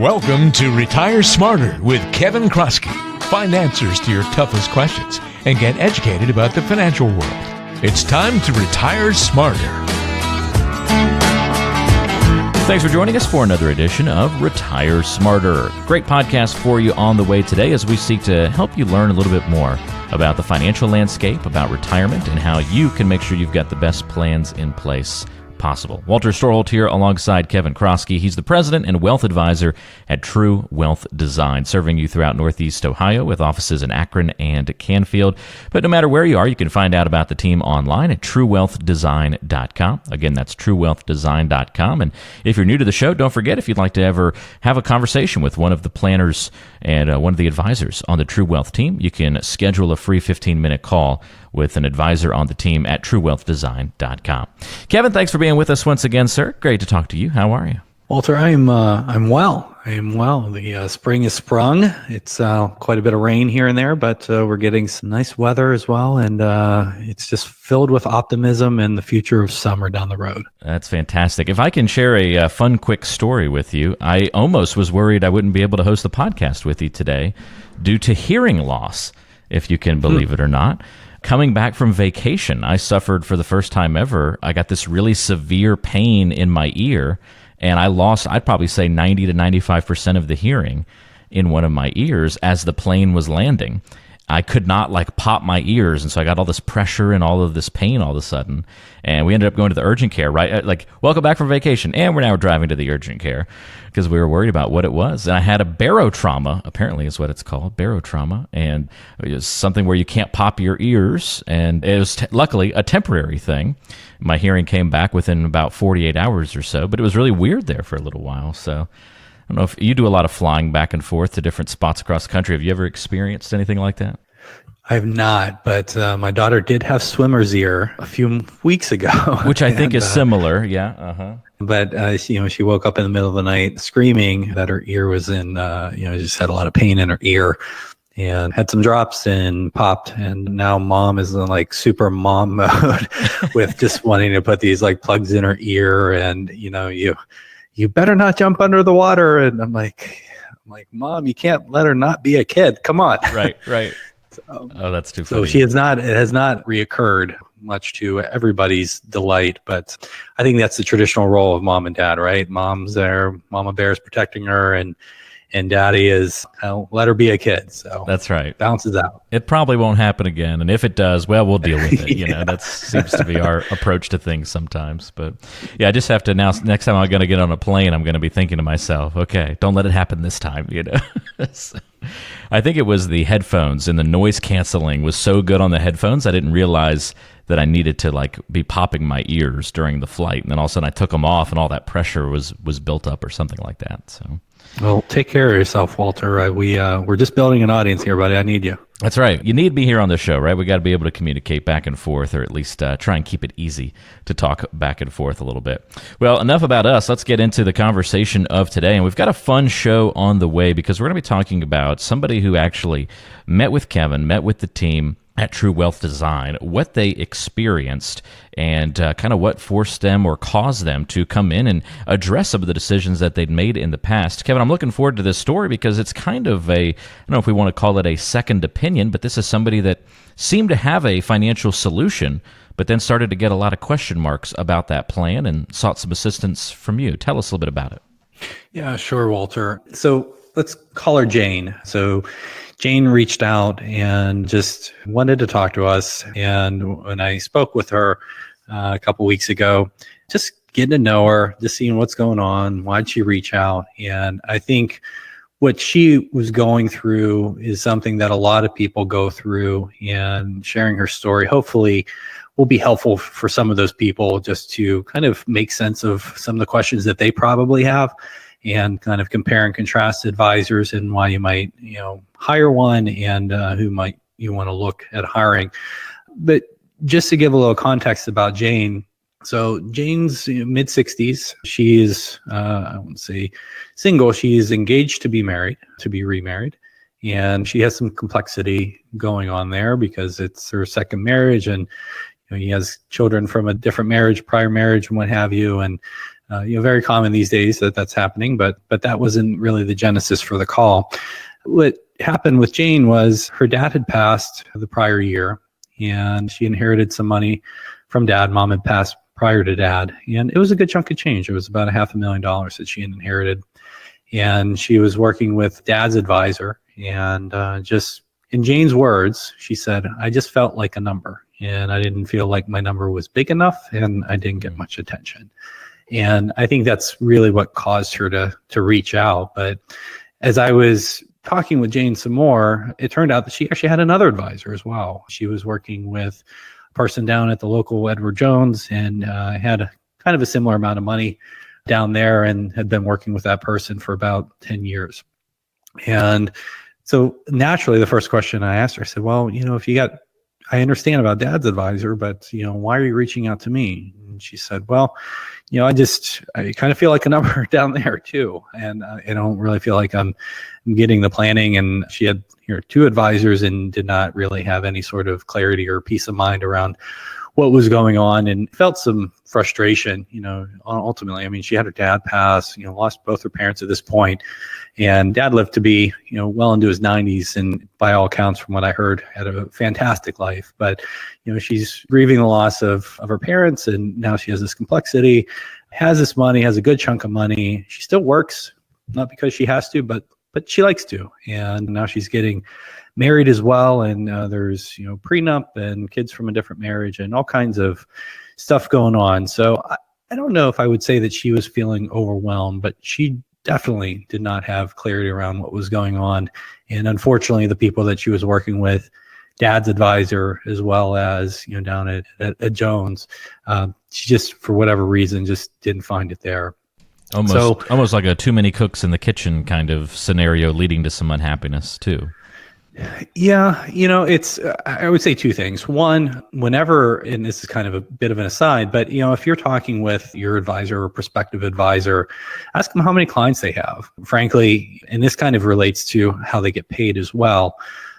Welcome to Retire Smarter with Kevin Kroski. Find answers to your toughest questions and get educated about the financial world. It's time to retire smarter. Thanks for joining us for another edition of Retire Smarter. Great podcast for you on the way today as we seek to help you learn a little bit more about the financial landscape, about retirement, and how you can make sure you've got the best plans in place possible. Walter Storholt here alongside Kevin Kroski. He's the president and wealth advisor at True Wealth Design, serving you throughout Northeast Ohio with offices in Akron and Canfield. But no matter where you are, you can find out about the team online at truewealthdesign.com. Again, that's truewealthdesign.com. And if you're new to the show, don't forget, if you'd like to ever have a conversation with one of the planners and one of the advisors on the True Wealth team, you can schedule a free 15-minute call with an advisor on the team at truewealthdesign.com. Kevin, thanks for being with us once again, sir. Great to talk to you. How are you? Walter, I'm well. I am well. The spring is sprung. It's quite a bit of rain here and there, but we're getting some nice weather as well, and it's just filled with optimism and the future of summer down the road. That's fantastic. If I can share a fun, quick story with you, I almost was worried I wouldn't be able to host the podcast with you today due to hearing loss, if you can believe it or not. Coming back from vacation, I suffered for the first time ever. I got this really severe pain in my ear, and I lost, I'd probably say 90 to 95% of the hearing in one of my ears as the plane was landing. I could not pop my ears, and so I got all this pressure and all of this pain all of a sudden. And we ended up going to the urgent care, right? Welcome back from vacation, and we're now driving to the urgent care because we were worried about what it was. And I had a barotrauma, apparently is what it's called, barotrauma, and it was something where you can't pop your ears, and it was luckily a temporary thing. My hearing came back within about 48 hours or so, but it was really weird there for a little while. So I don't know if you do a lot of flying back and forth to different spots across the country. Have you ever experienced anything like that? I have not, but my daughter did have swimmer's ear a few weeks ago. Which I think is similar, yeah. Uh-huh. But, she woke up in the middle of the night screaming that her ear was in, just had a lot of pain in her ear and had some drops and popped. And now mom is in super mom mode with just wanting to put these plugs in her ear and, you better not jump under the water. And I'm like, Mom, you can't let her not be a kid. Come on. Right. Oh, that's too funny. So it has not reoccurred, much to everybody's delight. But I think that's the traditional role of mom and dad, right? Mom's there, Mama Bear's protecting her, and daddy is, let her be a kid. So that's right. Bounces out. It probably won't happen again. And if it does, well, we'll deal with it. Yeah. That seems to be our approach to things sometimes. But yeah, I just have to now, next time I'm going to get on a plane, I'm going to be thinking to myself, okay, don't let it happen this time, So, I think it was the headphones, and the noise canceling was so good on the headphones, I didn't realize that I needed to be popping my ears during the flight. And then all of a sudden I took them off and all that pressure was built up or something like that. So, well, take care of yourself, Walter. We're just building an audience here, buddy. I need you. That's right. You need me here on the show, right? We got to be able to communicate back and forth, or at least try and keep it easy to talk back and forth a little bit. Well, enough about us. Let's get into the conversation of today. And we've got a fun show on the way because we're going to be talking about somebody who actually met with Kevin, met with the team at True Wealth Design, what they experienced, and kind of what forced them or caused them to come in and address some of the decisions that they'd made in the past. Kevin, I'm looking forward to this story because it's kind of I don't know if we want to call it a second opinion, but this is somebody that seemed to have a financial solution, but then started to get a lot of question marks about that plan and sought some assistance from you. Tell us a little bit about it. Yeah, sure, Walter. So let's call her Jane. So Jane reached out and just wanted to talk to us. And when I spoke with her a couple weeks ago, just getting to know her, just seeing what's going on, why'd she reach out? And I think what she was going through is something that a lot of people go through, and sharing her story hopefully will be helpful for some of those people just to kind of make sense of some of the questions that they probably have, and kind of compare and contrast advisors and why you might, hire one, and who might you want to look at hiring. But just to give a little context about Jane, so Jane's mid-60s. She is, I won't say single. She is engaged to be married, to be remarried. And she has some complexity going on there because it's her second marriage, and he has children from a different marriage, prior marriage, and what have you. And Very common these days that's happening, but that wasn't really the genesis for the call. What happened with Jane was her dad had passed the prior year, and she inherited some money from dad. Mom had passed prior to dad, and it was a good chunk of change. It was about $500,000 that she had inherited, and she was working with dad's advisor, and just in Jane's words, she said, "I just felt like a number, and I didn't feel like my number was big enough, and I didn't get much attention." And I think that's really what caused her to reach out. But as I was talking with Jane some more, it turned out that she actually had another advisor as well. She was working with a person down at the local Edward Jones, and had kind of a similar amount of money down there, and had been working with that person for about 10 years. And so naturally, the first question I asked her, I said, "Well, I understand about dad's advisor, but, why are you reaching out to me?" And she said, "Well, I kind of feel like a number down there too. And I don't really feel like I'm getting the planning." And she had two advisors and did not really have any sort of clarity or peace of mind around what was going on, and felt some frustration, ultimately. I mean, she had her dad pass, lost both her parents at this point, and dad lived to be, well into his 90s, and by all accounts, from what I heard, had a fantastic life. But, she's grieving the loss of her parents, and now she has this complexity, has this money, has a good chunk of money. She still works, not because she has to, but she likes to. And now she's getting married as well, and there's prenup and kids from a different marriage and all kinds of stuff going on. So I don't know if I would say that she was feeling overwhelmed, but she definitely did not have clarity around what was going on. And unfortunately, the people that she was working with, dad's advisor as well as down at Jones, she just, for whatever reason, just didn't find it there. Almost like a too many cooks in the kitchen kind of scenario, leading to some unhappiness too. Yeah, I would say two things. One, whenever, and this is kind of a bit of an aside, but if you're talking with your advisor or prospective advisor, ask them how many clients they have. Frankly, and this kind of relates to how they get paid as well.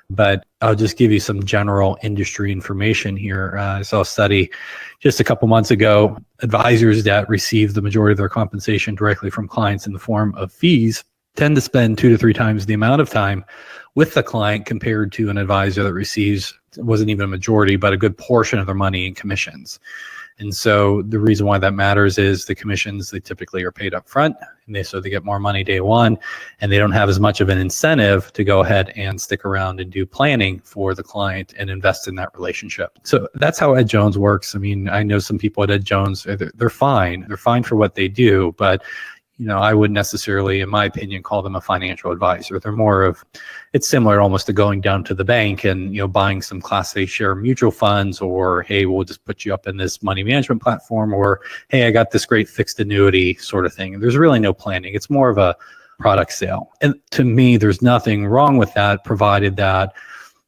But I'll just give you some general industry information here. I saw a study just a couple months ago. Advisors that receive the majority of their compensation directly from clients in the form of fees tend to spend 2 to 3 times the amount of time with the client compared to an advisor that receives, it wasn't even a majority, but a good portion of their money in commissions. And so the reason why that matters is the commissions, they typically are paid up front, and so they get more money day one, and they don't have as much of an incentive to go ahead and stick around and do planning for the client and invest in that relationship. So that's how Ed Jones works. I mean, I know some people at Ed Jones, they're fine. They're fine for what they do, but I wouldn't necessarily, in my opinion, call them a financial advisor. They're more of, it's similar almost to going down to the bank and, buying some Class A share mutual funds, or, hey, we'll just put you up in this money management platform, or, hey, I got this great fixed annuity sort of thing. There's really no planning. It's more of a product sale. And to me, there's nothing wrong with that, provided that,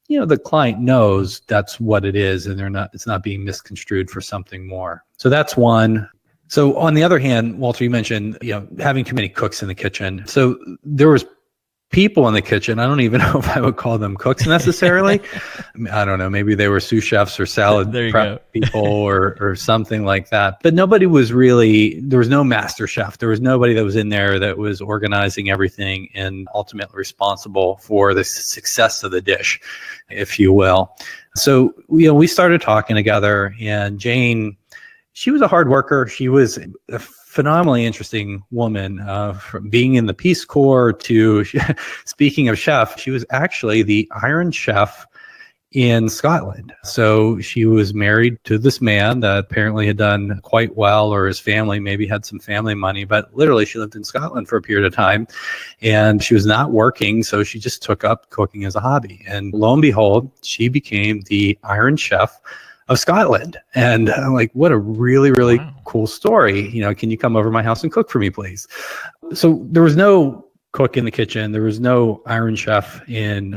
the client knows that's what it is, and it's not being misconstrued for something more. So that's one. So on the other hand, Walter, you mentioned, having too many cooks in the kitchen. So there was people in the kitchen. I don't even know if I would call them cooks necessarily. I don't know. Maybe they were sous chefs or salad prep people or something like that. But nobody was really, there was no master chef. There was nobody that was in there that was organizing everything and ultimately responsible for the success of the dish, if you will. So, we started talking together, and Jane, she was a hard worker. She was a phenomenally interesting woman, from being in the Peace Corps to, speaking of chef, she was actually the Iron Chef in Scotland. So she was married to this man that apparently had done quite well, or his family maybe had some family money, but literally she lived in Scotland for a period of time, and she was not working. So she just took up cooking as a hobby. And lo and behold, she became the Iron Chef of Scotland. And I'm like, what a really, really cool story. Can you come over to my house and cook for me, please? So there was no cook in the kitchen. There was no Iron Chef in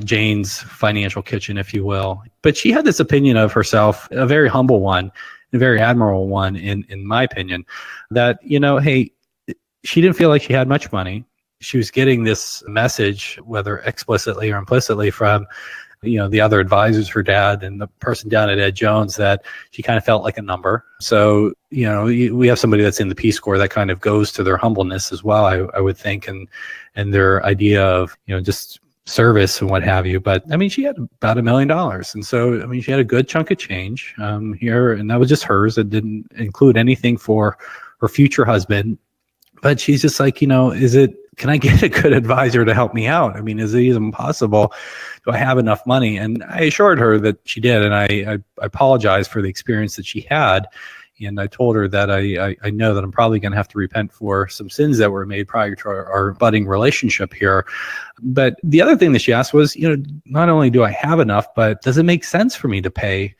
Jane's financial kitchen, if you will. But she had this opinion of herself, a very humble one, a very admirable one, in my opinion, that, hey, she didn't feel like she had much money. She was getting this message, whether explicitly or implicitly, from the other advisors, her dad and the person down at Ed Jones, that she kind of felt like a number. So, we have somebody that's in the Peace Corps that kind of goes to their humbleness as well, I would think, and their idea of, just service and what have you. But I mean, she had about $1 million. And so, I mean, she had a good chunk of change here, and that was just hers. It didn't include anything for her future husband. But she's just like, can I get a good advisor to help me out? I mean, is it even possible? Do I have enough money? And I assured her that she did. And I apologized for the experience that she had. And I told her that I know that I'm probably going to have to repent for some sins that were made prior to our budding relationship here. But the other thing that she asked was, not only do I have enough, but does it make sense for me to pay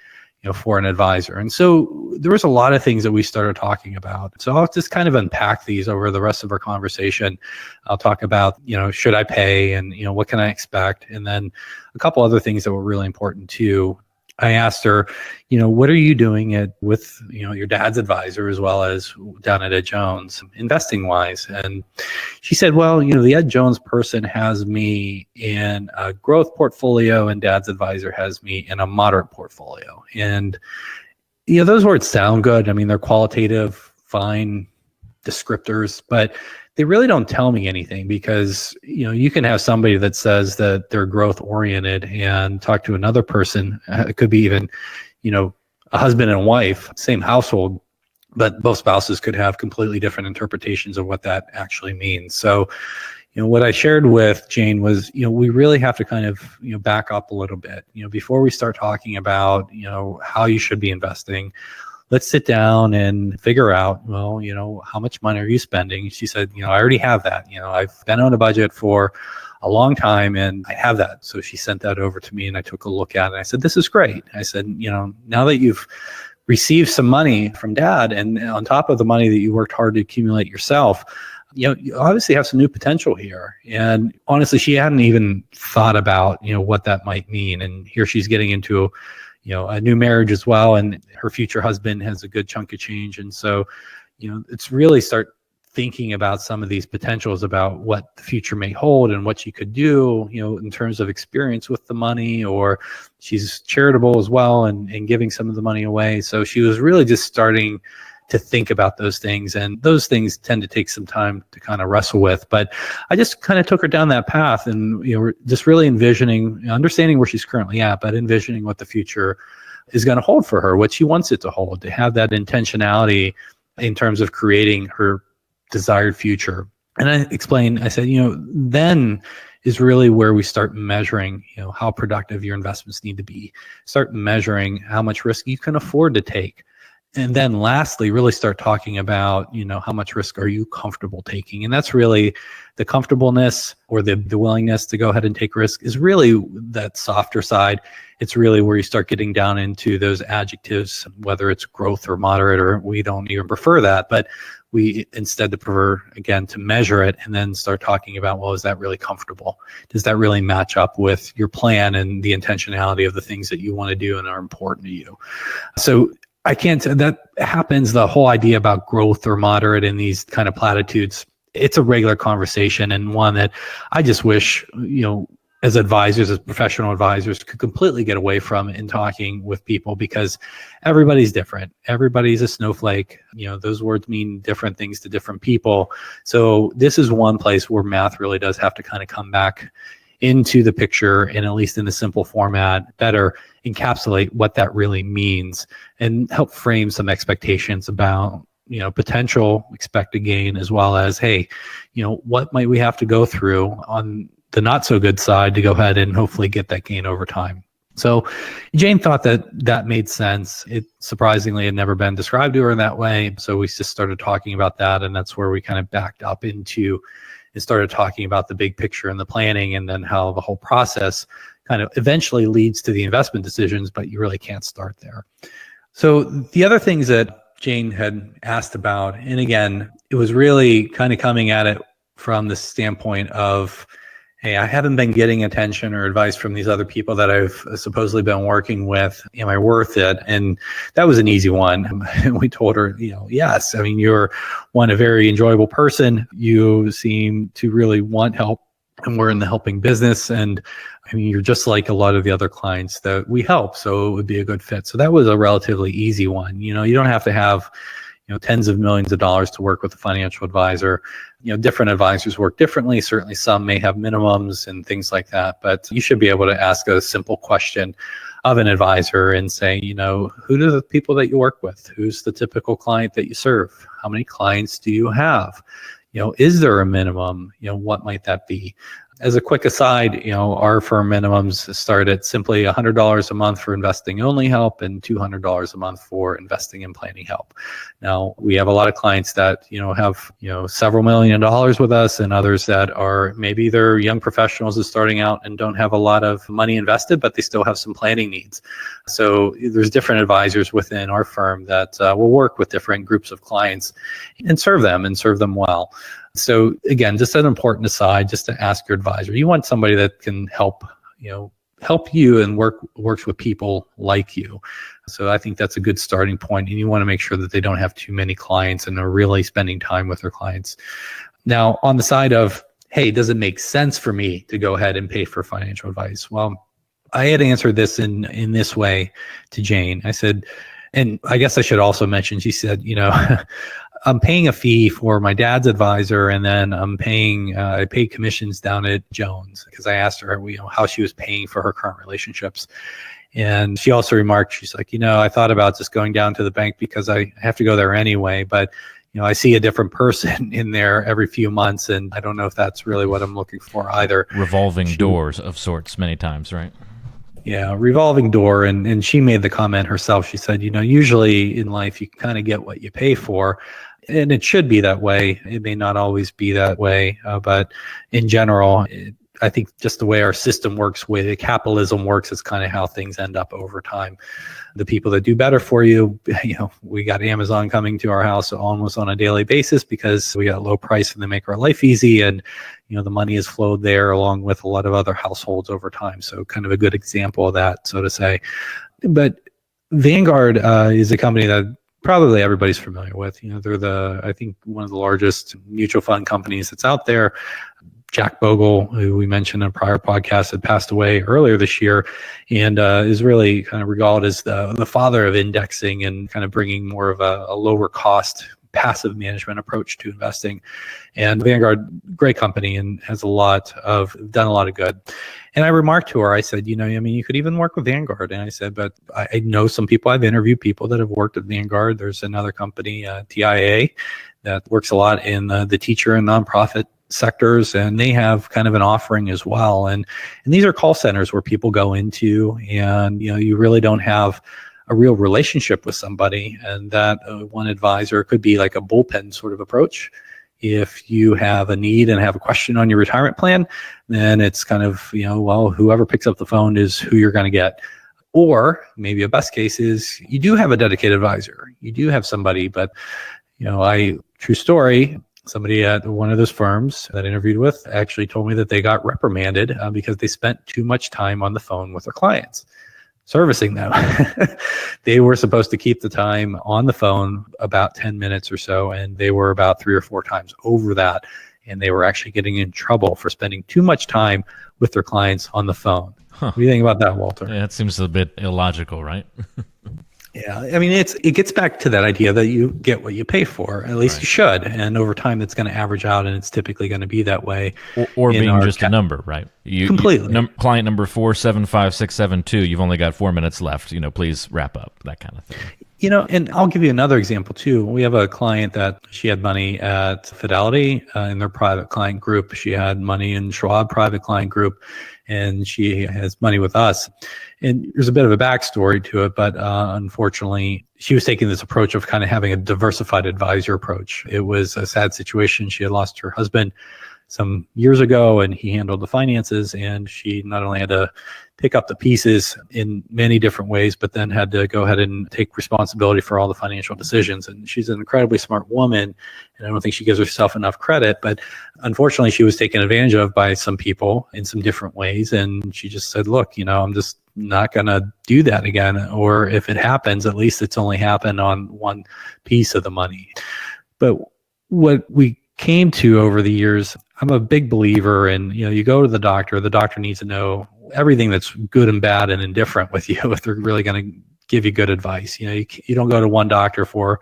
for an advisor? And so there was a lot of things that we started talking about. So I'll just kind of unpack these over the rest of our conversation. I'll talk about, should I pay, and, what can I expect? And then a couple other things that were really important too. I asked her, what are you doing with your dad's advisor as well as down at Ed Jones, investing wise? And she said, well, the Ed Jones person has me in a growth portfolio and dad's advisor has me in a moderate portfolio. And, those words sound good. I mean, they're qualitative, fine descriptors, but they really don't tell me anything, because, you can have somebody that says that they're growth oriented and talk to another person. It could be even, a husband and wife, same household, but both spouses could have completely different interpretations of what that actually means. So, what I shared with Jane was, we really have to kind of, back up a little bit, before we start talking about, how you should be investing. Let's sit down and figure out, well, how much money are you spending? She said, I already have that. I've been on a budget for a long time and I have that. So she sent that over to me and I took a look at it. And I said, this is great. I said, now that you've received some money from dad and on top of the money that you worked hard to accumulate yourself, you obviously have some new potential here. And honestly, she hadn't even thought about, what that might mean. And here she's getting into a new marriage as well. And her future husband has a good chunk of change. And so, it's really start thinking about some of these potentials about what the future may hold and what she could do, in terms of experience with the money, or she's charitable as well and giving some of the money away. So she was really just starting to think about those things. And those things tend to take some time to kind of wrestle with. But I just kind of took her down that path and, just really envisioning, understanding where she's currently at, but envisioning what the future is going to hold for her, what she wants it to hold, to have that intentionality in terms of creating her desired future. And I explained, I said, then is really where we start measuring, how productive your investments need to be, start measuring how much risk you can afford to take. And then lastly, really start talking about, how much risk are you comfortable taking? And that's really the comfortableness or the willingness to go ahead and take risk is really that softer side. It's really where you start getting down into those adjectives, whether it's growth or moderate, or we don't even prefer that, but we instead prefer, again, to measure it and then start talking about, well, is that really comfortable? Does that really match up with your plan and the intentionality of the things that you want to do and are important to you? So I can't say that happens. The whole idea about growth or moderate in these kind of platitudes, it's a regular conversation and one that I just wish, as advisors, as professional advisors, could completely get away from in talking with people, because everybody's different. Everybody's a snowflake. Those words mean different things to different people. So this is one place where math really does have to kind of come back into the picture, and at least in the simple format, better encapsulate what that really means and help frame some expectations about, potential expected gain, as well as, hey, what might we have to go through on the not so good side to go ahead and hopefully get that gain over time. So Jane thought that made sense. It surprisingly had never been described to her in that way. So we just started talking about that, and that's where we kind of backed up into and started talking about the big picture and the planning, and then how the whole process kind of eventually leads to the investment decisions, but you really can't start there. So the other things that Jane had asked about, and again, it was really kind of coming at it from the standpoint of, hey, I haven't been getting attention or advice from these other people that I've supposedly been working with. Am I worth it? And that was an easy one. And we told her, yes. I mean, you're a very enjoyable person. You seem to really want help and we're in the helping business. And I mean, you're just like a lot of the other clients that we help. So it would be a good fit. So that was a relatively easy one. You don't have to have, tens of millions of dollars to work with a financial advisor. Different advisors work differently. Certainly some may have minimums and things like that, but you should be able to ask a simple question of an advisor and say, who do the people that you work with? Who's the typical client that you serve? How many clients do you have? Is there a minimum? What might that be? As a quick aside, our firm minimums start at simply $100 a month for investing only help and $200 a month for investing and planning help. Now, we have a lot of clients that, have, several $1 million with us, and others that are maybe they're young professionals who are starting out and don't have a lot of money invested, but they still have some planning needs. So there's different advisors within our firm that will work with different groups of clients and serve them well. So again, just an important aside, just to ask your advisor. You want somebody that can help you and works with people like you. So I think that's a good starting point. And you want to make sure that they don't have too many clients and are really spending time with their clients. Now, on the side of, hey, does it make sense for me to go ahead and pay for financial advice? Well, I had answered this in this way to Jane. I said, and I guess I should also mention, she said, I'm paying a fee for my dad's advisor, and then I paid commissions down at Jones, because I asked her, how she was paying for her current relationships. And she also remarked, she's like, I thought about just going down to the bank because I have to go there anyway, but I see a different person in there every few months, and I don't know if that's really what I'm looking for either. Revolving doors of sorts many times, right? Yeah, revolving door. And she made the comment herself. She said, usually in life, you kind of get what you pay for. And it should be that way. It may not always be that way, but in general, I think just the way our system works, the way capitalism works, is kind of how things end up over time. The people that do better for you, we got Amazon coming to our house almost on a daily basis because we got low price and they make our life easy. And, the money has flowed there along with a lot of other households over time. So kind of a good example of that, so to say. But Vanguard is a company that probably everybody's familiar with. They're I think one of the largest mutual fund companies that's out there. Jack Bogle, who we mentioned in a prior podcast, had passed away earlier this year, and is really kind of regarded as the father of indexing and kind of bringing more of a lower cost passive management approach to investing. And Vanguard, great company, and has done a lot of good. And I remarked to her, I said, you could even work with Vanguard. And I said, but I know some people, I've interviewed people that have worked at Vanguard. There's another company, TIA, that works a lot in the teacher and nonprofit sectors, and they have kind of an offering as well. And these are call centers where people go into, and you really don't have a real relationship with somebody, and that one advisor could be like a bullpen sort of approach. If you have a need and have a question on your retirement plan, then it's kind of, whoever picks up the phone is who you're going to get. Or maybe a best case is you do have a dedicated advisor. You do have somebody, but true story, somebody at one of those firms that I interviewed with actually told me that they got reprimanded because they spent too much time on the phone with their clients, servicing them. They were supposed to keep the time on the phone about 10 minutes or so, and they were about 3 or 4 times over that. And they were actually getting in trouble for spending too much time with their clients on the phone. Huh. What do you think about that, Walter? Yeah, it seems a bit illogical, right? Yeah, I mean, it gets back to that idea that you get what you pay for. At least you should. And over time, that's going to average out, and it's typically going to be that way. Or being just a number, right? Completely. Client number 475672, you've only got 4 minutes left. Please wrap up, that kind of thing. And I'll give you another example too. We have a client that she had money at Fidelity in their private client group. She had money in Schwab private client group, and she has money with us. And there's a bit of a backstory to it, but unfortunately, she was taking this approach of kind of having a diversified advisor approach. It was a sad situation. She had lost her husband some years ago, and he handled the finances, and she not only had to pick up the pieces in many different ways, but then had to go ahead and take responsibility for all the financial decisions. And she's an incredibly smart woman, and I don't think she gives herself enough credit, but unfortunately she was taken advantage of by some people in some different ways. And she just said, look, I'm just not going to do that again. Or if it happens, at least it's only happened on one piece of the money. But what we came to over the years, I'm a big believer in, you go to the doctor needs to know everything that's good and bad and indifferent with you if they're really going to give you good advice. You don't go to one doctor for,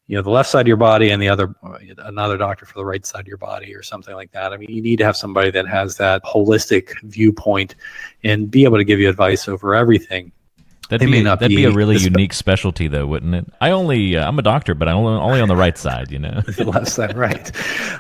the left side of your body and another doctor for the right side of your body or something like that. I mean, you need to have somebody that has that holistic viewpoint and be able to give you advice over everything. That'd be a really unique specialty, though, wouldn't it? I'm a doctor, but I'm only on the right side, The left side, right.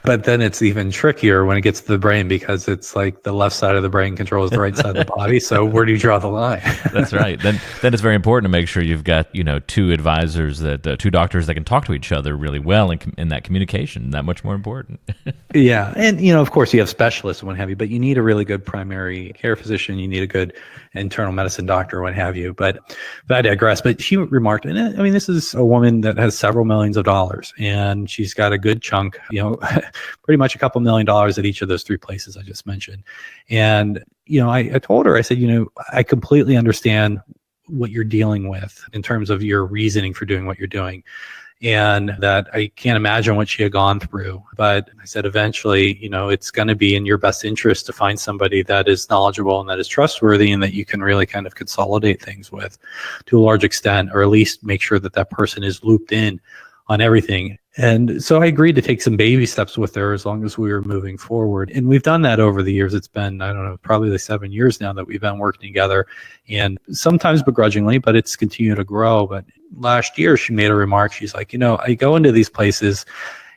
But then it's even trickier when it gets to the brain, because it's like the left side of the brain controls the right side of the body. So where do you draw the line? That's right. Then it's very important to make sure you've got, two advisors, two doctors that can talk to each other really well, and that communication, that much more important. Yeah. And, of course, you have specialists and what have you, but you need a really good primary care physician. You need a good internal medicine doctor or what have you. But I digress. But she remarked, and I mean, this is a woman that has several millions of dollars, and she's got a good chunk, pretty much a couple $1 million at each of those three places I just mentioned. And, I told her, I said, I completely understand what you're dealing with in terms of your reasoning for doing what you're doing. And that I can't imagine what she had gone through. But I said, eventually, it's going to be in your best interest to find somebody that is knowledgeable and that is trustworthy and that you can really kind of consolidate things with to a large extent, or at least make sure that that person is looped in on everything. And so I agreed to take some baby steps with her as long as we were moving forward. And we've done that over the years. It's been, I don't know, probably like 7 years now that we've been working together, and sometimes begrudgingly, but it's continued to grow. But last year she made a remark. She's like, I go into these places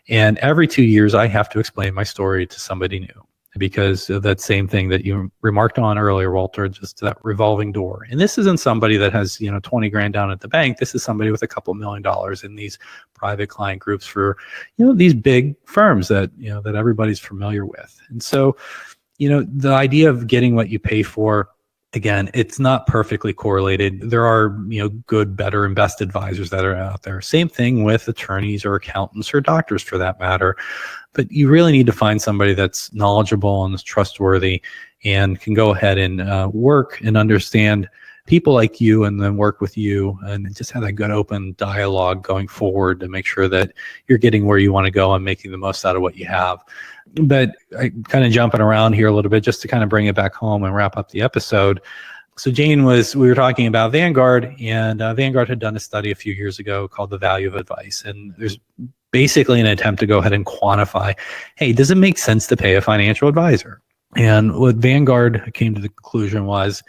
and every 2 years I have to explain my story to somebody new, because of that same thing that you remarked on earlier, Walter, just that revolving door. And this isn't somebody that has, 20 grand down at the bank. This is somebody with a couple $1 million in these private client groups for, these big firms that, that everybody's familiar with. And so, the idea of getting what you pay for, again, it's not perfectly correlated. There are, good, better, and best advisors that are out there. Same thing with attorneys or accountants or doctors for that matter. But you really need to find somebody that's knowledgeable and is trustworthy and can go ahead and work and understand people like you, and then work with you and just have that good open dialogue going forward to make sure that you're getting where you want to go and making the most out of what you have. But I kind of jumping around here a little bit just to kind of bring it back home and wrap up the episode. So we were talking about Vanguard, and Vanguard had done a study a few years ago called The Value of Advice. And there's basically an attempt to go ahead and quantify, hey, does it make sense to pay a financial advisor? And what Vanguard came to the conclusion was,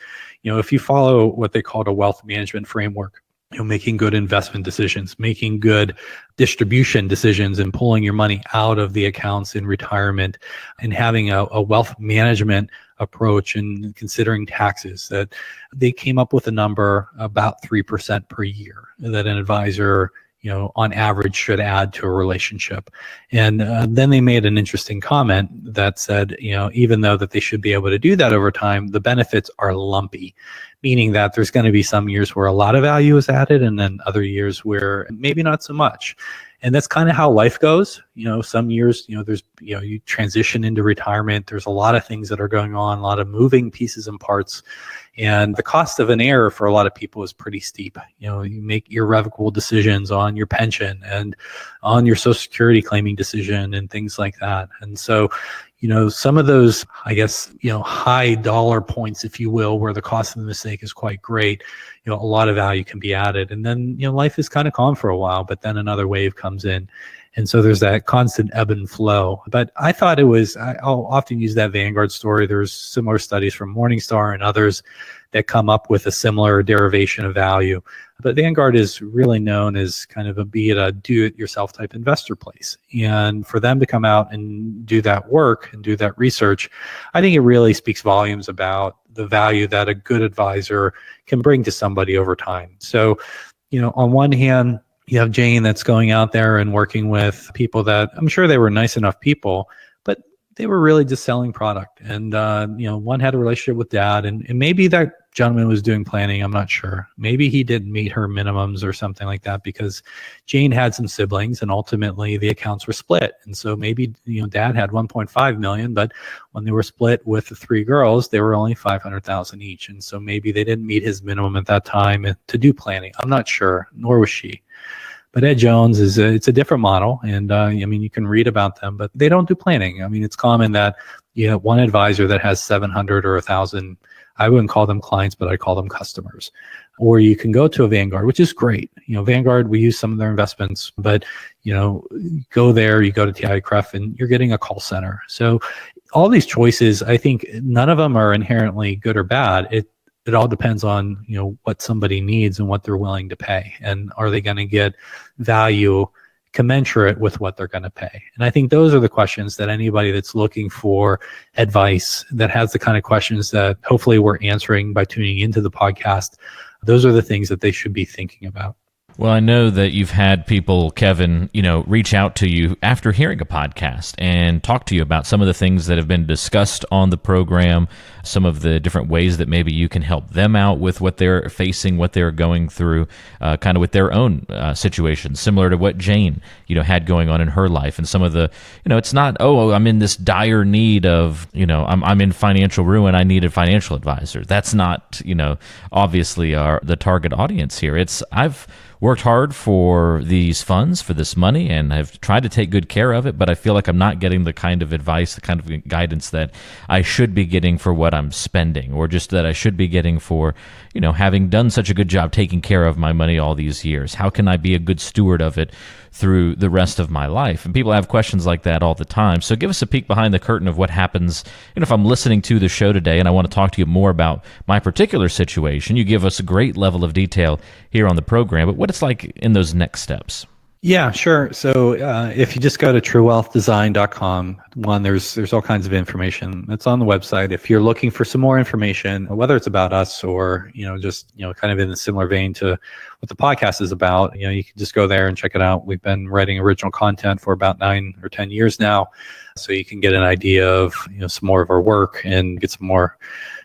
if you follow what they called a wealth management framework, making good investment decisions, making good distribution decisions, and pulling your money out of the accounts in retirement, and having a wealth management approach and considering taxes, that they came up with a number about 3% per year that an advisor, on average should add to a relationship. And then they made an interesting comment that said, even though that they should be able to do that over time, the benefits are lumpy, meaning that there's going to be some years where a lot of value is added and then other years where maybe not so much. And that's kind of how life goes. Some years, there's, you transition into retirement. There's a lot of things that are going on, a lot of moving pieces and parts. And the cost of an error for a lot of people is pretty steep. You make irrevocable decisions on your pension and on your Social Security claiming decision and things like that. And so, some of those, I guess, high dollar points, if you will, where the cost of the mistake is quite great, a lot of value can be added. And then, life is kind of calm for a while, but then another wave comes in. And so there's that constant ebb and flow. But I thought I'll often use that Vanguard story. There's similar studies from Morningstar and others that come up with a similar derivation of value. But Vanguard is really known as kind of a do-it-yourself type investor place. And for them to come out and do that work and do that research, I think it really speaks volumes about the value that a good advisor can bring to somebody over time. So, on one hand, you have Jane that's going out there and working with people that I'm sure they were nice enough people, but they were really just selling product. And, one had a relationship with dad, and maybe that gentleman was doing planning. I'm not sure. Maybe he didn't meet her minimums or something like that, because Jane had some siblings and ultimately the accounts were split. And so maybe, dad had 1.5 million, but when they were split with the three girls, they were only 500,000 each. And so maybe they didn't meet his minimum at that time to do planning. I'm not sure, nor was she. But Ed Jones it's a different model. And you can read about them, but they don't do planning. It's common that you have one advisor that has 700 or 1,000. I wouldn't call them clients, but I call them customers. Or you can go to a Vanguard, which is great. Vanguard, we use some of their investments, but go there, you go to TICREF, and you're getting a call center. So all these choices, I think none of them are inherently good or bad. It all depends on what somebody needs and what they're willing to pay, and are they going to get value commensurate with what they're going to pay. And I think those are the questions that anybody that's looking for advice, that has the kind of questions that hopefully we're answering by tuning into the podcast, those are the things that they should be thinking about. Well, I know that you've had people, Kevin, reach out to you after hearing a podcast and talk to you about some of the things that have been discussed on the program, some of the different ways that maybe you can help them out with what they're facing, what they're going through, kind of with their own situations, similar to what Jane, had going on in her life. And some of the, it's not, I'm in this dire need of, I'm in financial ruin, I need a financial advisor. That's not, obviously the target audience here. I've worked hard for these funds, for this money, and I've tried to take good care of it, but I feel like I'm not getting the kind of advice, the kind of guidance that I should be getting for what I'm spending, or just that I should be getting for, having done such a good job taking care of my money all these years. How can I be a good steward of it through the rest of my life? And people have questions like that all the time. So give us a peek behind the curtain of what happens. If I'm listening to the show today and I want to talk to you more about my particular situation, you give us a great level of detail here on the program, but what it's like in those next steps. Yeah, sure. So if you just go to truewealthdesign.com, there's all kinds of information that's on the website. If you're looking for some more information, whether it's about us or, just, kind of in a similar vein to what the podcast is about, you can just go there and check it out. We've been writing original content for about 9 or 10 years now. So you can get an idea of, some more of our work and get some more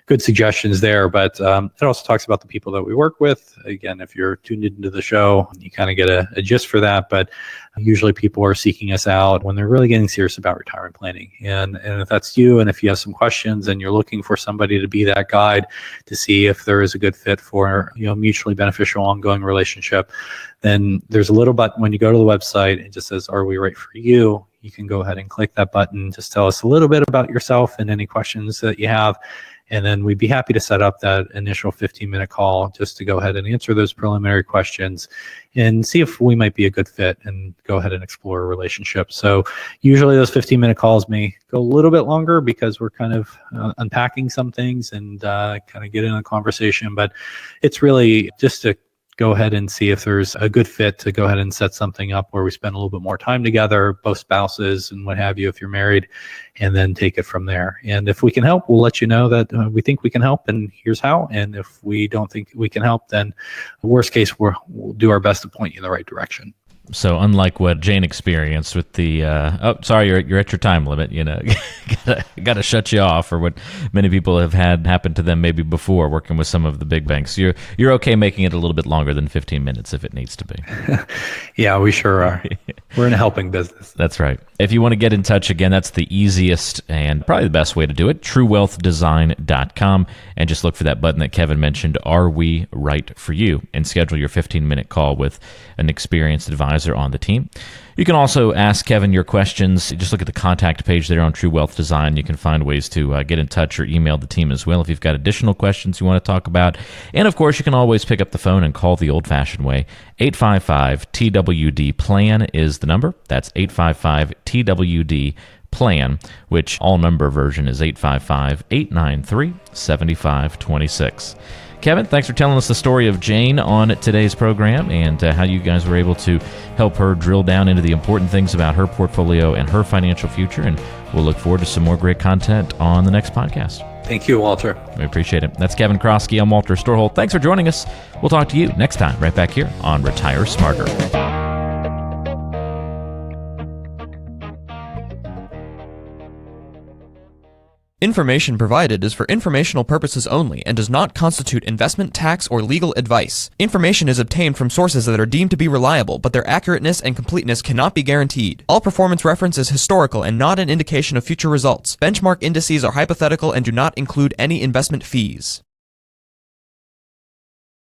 good suggestions there. But it also talks about the people that we work with. Again, if you're tuned into the show, you kind of get a gist for that. But usually people are seeking us out when they're really getting serious about retirement planning. And if that's you, and if you have some questions and you're looking for somebody to be that guide to see if there is a good fit for, mutually beneficial ongoing relationship, then there's a little button when you go to the website. It just says, "Are we right for you?" You can go ahead and click that button. Just tell us a little bit about yourself and any questions that you have. And then we'd be happy to set up that initial 15-minute call just to go ahead and answer those preliminary questions and see if we might be a good fit and go ahead and explore a relationship. So usually those 15-minute calls may go a little bit longer because we're kind of unpacking some things and kind of get in a conversation. But it's really just to go ahead and see if there's a good fit to go ahead and set something up where we spend a little bit more time together, both spouses and what have you, if you're married, and then take it from there. And if we can help, we'll let you know that we think we can help, and here's how. And if we don't think we can help, then worst case, we'll do our best to point you in the right direction. So unlike what Jane experienced with the, sorry, you're at your time limit, gotta shut you off, or what many people have had happen to them maybe before working with some of the big banks. You're okay making it a little bit longer than 15 minutes if it needs to be. Yeah, we sure are. We're in a helping business. That's right. If you want to get in touch, again, that's the easiest and probably the best way to do it, truewealthdesign.com, and just look for that button that Kevin mentioned, Are We Right For You, and schedule your 15-minute call with an experienced advisor on the team. You can also ask Kevin your questions. Just look at the contact page there on True Wealth Design. You can find ways to get in touch or email the team as well if you've got additional questions you want to talk about. And of course, you can always pick up the phone and call the old-fashioned way. 855-TWD-PLAN is the number. That's 855-TWD-PLAN, which all number version is 855-893-7526. Kevin, thanks for telling us the story of Jane on today's program and how you guys were able to help her drill down into the important things about her portfolio and her financial future. And we'll look forward to some more great content on the next podcast. Thank you, Walter. We appreciate it. That's Kevin Kroski. I'm Walter Storholt. Thanks for joining us. We'll talk to you next time right back here on Retire Smarter. Information provided is for informational purposes only and does not constitute investment, tax, or legal advice. Information is obtained from sources that are deemed to be reliable, but their accurateness and completeness cannot be guaranteed. All performance reference is historical and not an indication of future results. Benchmark indices are hypothetical and do not include any investment fees.